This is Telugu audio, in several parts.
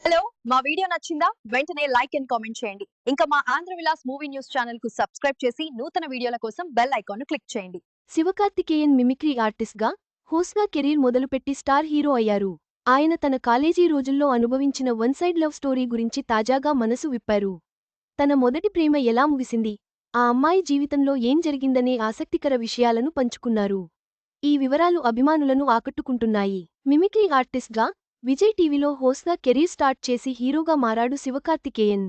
హలో! మా వీడియో నచ్చిందా? వెంటనే లైక్ అండ్ కామెంట్ చేయండి. ఇంకా మా ఆంధ్ర విలాస్ మూవీ న్యూస్ ఛానెల్‌కు సబ్స్క్రైబ్ చేసి నూతన వీడియోల కోసం బెల్ ఐకాన్‌ను క్లిక్ చేయండి. శివకార్తికేయన్ మిమిక్రీ ఆర్టిస్ట్గా, హోస్ట్‌గా కెరీర్ మొదలుపెట్టి స్టార్ హీరో అయ్యారు. ఆయన తన కాలేజీ రోజుల్లో అనుభవించిన వన్ సైడ్ లవ్ స్టోరీ గురించి తాజాగా మనసు విప్పారు. తన మొదటి ప్రేమ ఎలా ముగిసింది, ఆ అమ్మాయి జీవితంలో ఏం జరిగిందనే ఆసక్తికర విషయాలను పంచుకున్నారు. ఈ వివరాలు అభిమానులను ఆకట్టుకుంటున్నాయి. మిమిక్రీ ఆర్టిస్ట్గా, విజయ్ టీవీలో హోస్ట్‌గా కెరీర్ స్టార్ట్ చేసి హీరోగా మారాడు శివకార్తికేయన్.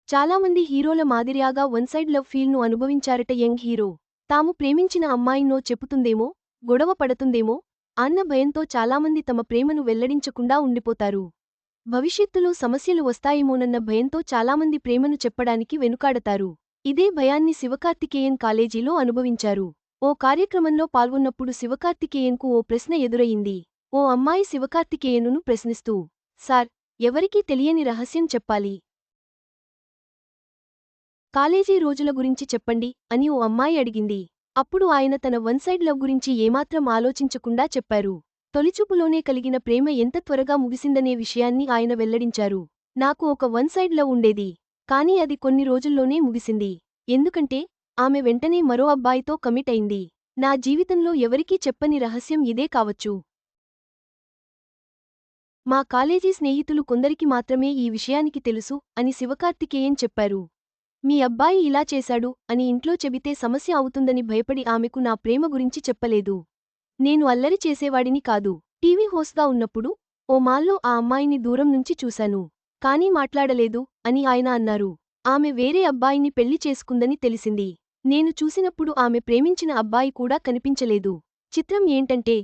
చాలామంది హీరోల మాదిరియాగా వన్ సైడ్ లవ్ ఫీల్ను అనుభవించారట యంగ్ హీరో. తాము ప్రేమించిన అమ్మాయినో చెప్పుతుందేమో, గొడవ పడుతుందేమో అన్న భయంతో చాలామంది తమ ప్రేమను వెల్లడించకుండా ఉండిపోతారు. భవిష్యత్తులో సమస్యలు వస్తాయేమోనన్న భయంతో చాలామంది ప్రేమను చెప్పడానికి వెనుకాడతారు. ఇదే భయాన్ని శివకార్తికేయన్ కాలేజీలో అనుభవించారు. ఓ కార్యక్రమంలో పాల్గొన్నప్పుడు శివకార్తికేయన్కు ఓ ప్రశ్న ఎదురయింది. ఓ అమ్మాయి శివకార్తికేయనును ప్రశ్నిస్తూ, సార్, ఎవరికీ తెలియని రహస్యం చెప్పాలి. కాలేజీ రోజుల గురించి చెప్పండి అని ఓ అమ్మాయి అడిగింది. అప్పుడు ఆయన తన వన్ సైడ్ లవ్ గురించి ఏమాత్రం ఆలోచించకుండా చెప్పారు. తొలిచూపులోనే కలిగిన ప్రేమ ఎంత త్వరగా ముగిసిందనే విషయాన్ని ఆయన వెల్లడించారు. నాకు ఒక వన్ సైడ్ లవ్ ఉండేది. కానీ అది కొన్ని రోజుల్లోనే ముగిసింది. ఎందుకంటే ఆమె వెంటనే మరో అబ్బాయితో కమిట్ అయింది. నా జీవితంలో ఎవరికీ చెప్పని రహస్యం ఇదే కావచ్చు. మా కాలేజీ స్నేహితులు కొందరికి మాత్రమే ఈ విషయానికి తెలుసు అని శివకార్తికేయన్ చెప్పారు. మీ అబ్బాయి ఇలా చేశాడు అని ఇంట్లో చెబితే సమస్య అవుతుందని భయపడి ఆమెకు నా ప్రేమ గురించి చెప్పలేదు. నేను అల్లరి చేసేవాడిని కాదు. టీవీ హోస్ట్గా ఉన్నప్పుడు ఓ మాల్లో ఆ అమ్మాయిని దూరం నుంచి చూశాను. కానీ మాట్లాడలేదు అని ఆయన అన్నారు. ఆమె వేరే అబ్బాయిని పెళ్లి చేసుకుందని తెలిసింది. నేను చూసినప్పుడు ఆమె ప్రేమించిన అబ్బాయి కూడా కనిపించలేదు. చిత్రం ఏంటంటే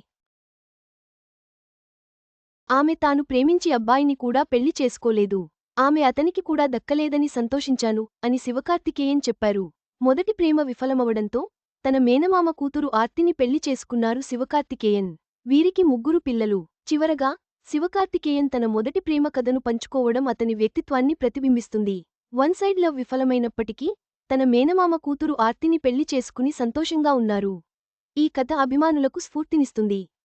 ఆమె తాను ప్రేమించి అబ్బాయిని కూడా పెళ్లి చేసుకోలేదు. ఆమె అతనికి కూడా దక్కలేదని సంతోషించాను అని శివకార్తికేయన్ చెప్పారు. మొదటి ప్రేమ విఫలమవడంతో తన మేనమామ కూతురు ఆర్తిని పెళ్లి చేసుకున్నారు శివకార్తికేయన్. వీరికి ముగ్గురు పిల్లలు. చివరగా శివకార్తికేయన్ తన మొదటి ప్రేమ కథను పంచుకోవడం అతని వ్యక్తిత్వాన్ని ప్రతిబింబిస్తుంది. వన్ సైడ్ లవ్ విఫలమైనప్పటికీ తన మేనమామ కూతురు ఆర్తిని పెళ్లి చేసుకుని సంతోషంగా ఉన్నారు. ఈ కథ అభిమానులకు స్ఫూర్తినిస్తుంది.